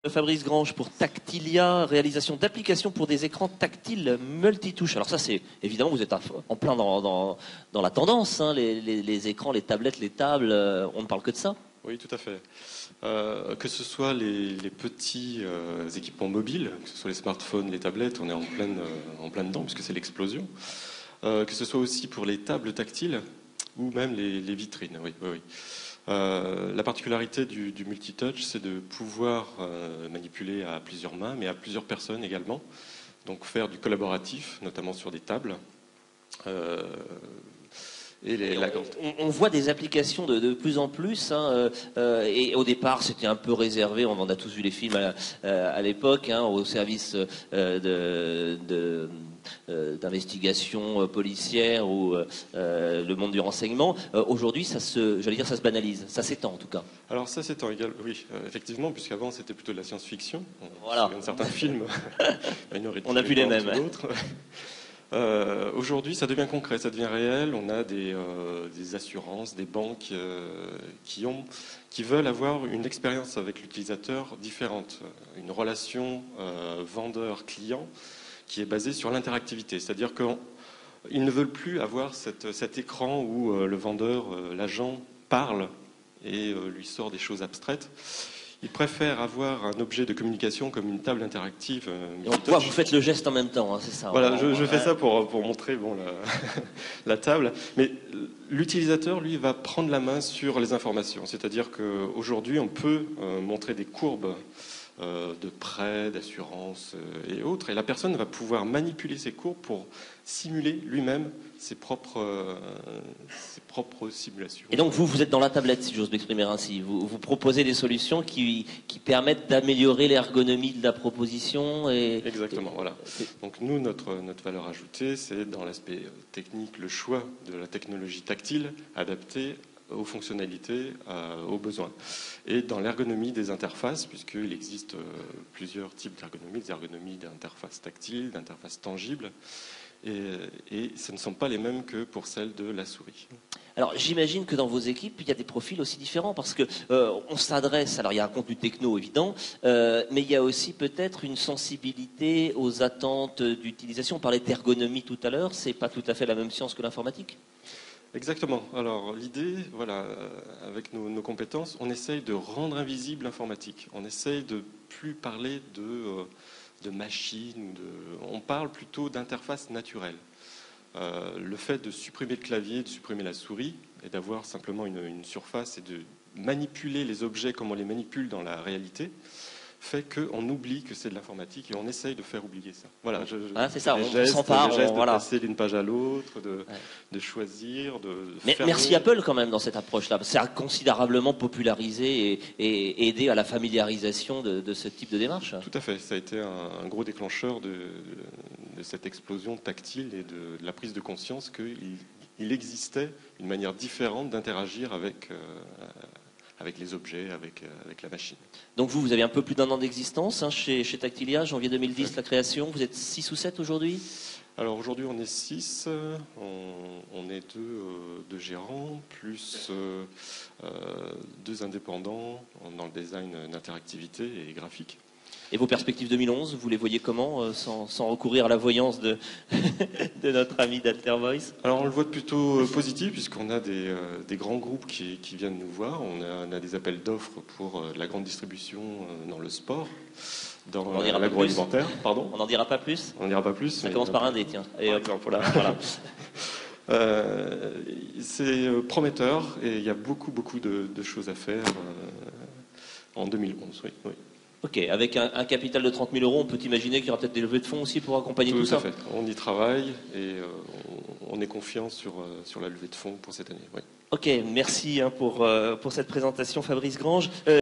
Fabrice Grange pour Tactilia, réalisation d'applications pour des écrans tactiles multitouches. Alors ça, c'est évidemment, vous êtes en plein dans la tendance, hein, les écrans, les tablettes, les tables, on ne parle que de ça. Oui, tout à fait. Que ce soit les petits équipements mobiles, que ce soit les smartphones, les tablettes, on est en plein dedans, puisque c'est l'explosion. Que ce soit aussi pour les tables tactiles ou même les vitrines. Oui, oui, oui. La particularité du multitouch, c'est de pouvoir manipuler à plusieurs mains, mais à plusieurs personnes également. Donc faire du collaboratif, notamment sur des tables. On voit des applications de plus en plus, hein, et au départ c'était un peu réservé, on en a tous vu les films à l'époque, hein, au service d'investigation policière ou le monde du renseignement. Aujourd'hui, ça se banalise, ça s'étend en tout cas. Alors ça s'étend également, oui, effectivement, puisqu'avant c'était plutôt de la science-fiction. Voilà. Certains films, on n'a plus les mêmes. Aujourd'hui, ça devient concret, ça devient réel. On a des assurances, des banques qui veulent avoir une expérience avec l'utilisateur différente, une relation vendeur-client qui est basée sur l'interactivité. C'est-à-dire qu'ils ne veulent plus avoir cet écran où le vendeur, l'agent, parle et lui sort des choses abstraites. Ils préfèrent avoir un objet de communication comme une table interactive. Donc toi, vous faites le geste en même temps, hein, c'est ça. Voilà, je fais ça pour montrer la table. Mais l'utilisateur, lui, va prendre la main sur les informations. C'est-à-dire qu'aujourd'hui, on peut montrer des courbes de prêts, d'assurance et autres. Et la personne va pouvoir manipuler ces courbes pour simuler lui-même ses propres simulations. Et donc vous êtes dans la tablette, si j'ose m'exprimer ainsi. Vous proposez des solutions qui permettent d'améliorer l'ergonomie de la proposition. Exactement, voilà. Donc nous, notre valeur ajoutée, c'est dans l'aspect technique, le choix de la technologie tactile adaptée aux fonctionnalités, aux besoins. Et dans l'ergonomie des interfaces, puisqu'il existe plusieurs types d'ergonomie, des ergonomies d'interfaces tactiles, d'interfaces tangibles, et ce ne sont pas les mêmes que pour celles de la souris. Alors j'imagine que dans vos équipes, il y a des profils aussi différents, parce que on s'adresse, alors il y a un contenu techno évident, mais il y a aussi peut-être une sensibilité aux attentes d'utilisation. On parlait d'ergonomie tout à l'heure, c'est pas tout à fait la même science que l'informatique ? Exactement. Alors l'idée, voilà, avec nos compétences, on essaye de rendre invisible l'informatique. On essaye de plus parler de machines, on parle plutôt d'interface naturelle. Le fait de supprimer le clavier, de supprimer la souris, et d'avoir simplement une surface et de manipuler les objets comme on les manipule dans la réalité, fait qu'on oublie que c'est de l'informatique et on essaye de faire oublier ça. Voilà, c'est ça, on s'empare, de passer d'une page à l'autre, de choisir, Mais merci Apple quand même dans cette approche-là. Ça a considérablement popularisé et aidé à la familiarisation de ce type de démarche. Tout à fait, ça a été un gros déclencheur de cette explosion tactile et de la prise de conscience qu'il existait une manière différente d'interagir avec les objets, avec la machine. Donc vous avez un peu plus d'1 an d'existence, hein, chez Tactilia, janvier 2010 la création, vous êtes 6 ou 7 aujourd'hui ? Alors aujourd'hui on est 6, on est deux gérants, plus 2 indépendants dans le design d'interactivité et graphique. Et vos perspectives 2011, vous les voyez comment, sans recourir à la voyance de notre ami d'Alter Voice ? Alors on le voit plutôt positif, puisqu'on a des grands groupes qui viennent nous voir. On a des appels d'offres pour la grande distribution dans le sport, dans l'agroalimentaire. Pardon ? On n'en dira pas plus ? On n'en dira pas plus. Ça commence par un D, tiens. Et hop, voilà. C'est prometteur et il y a beaucoup de choses à faire en 2011, oui. Ok, avec un capital de 30 000 €, on peut imaginer qu'il y aura peut-être des levées de fonds aussi pour accompagner tout ça. Tout à fait. On y travaille et on est confiant sur la levée de fonds pour cette année. Oui. Ok, merci pour cette présentation, Fabrice Grange.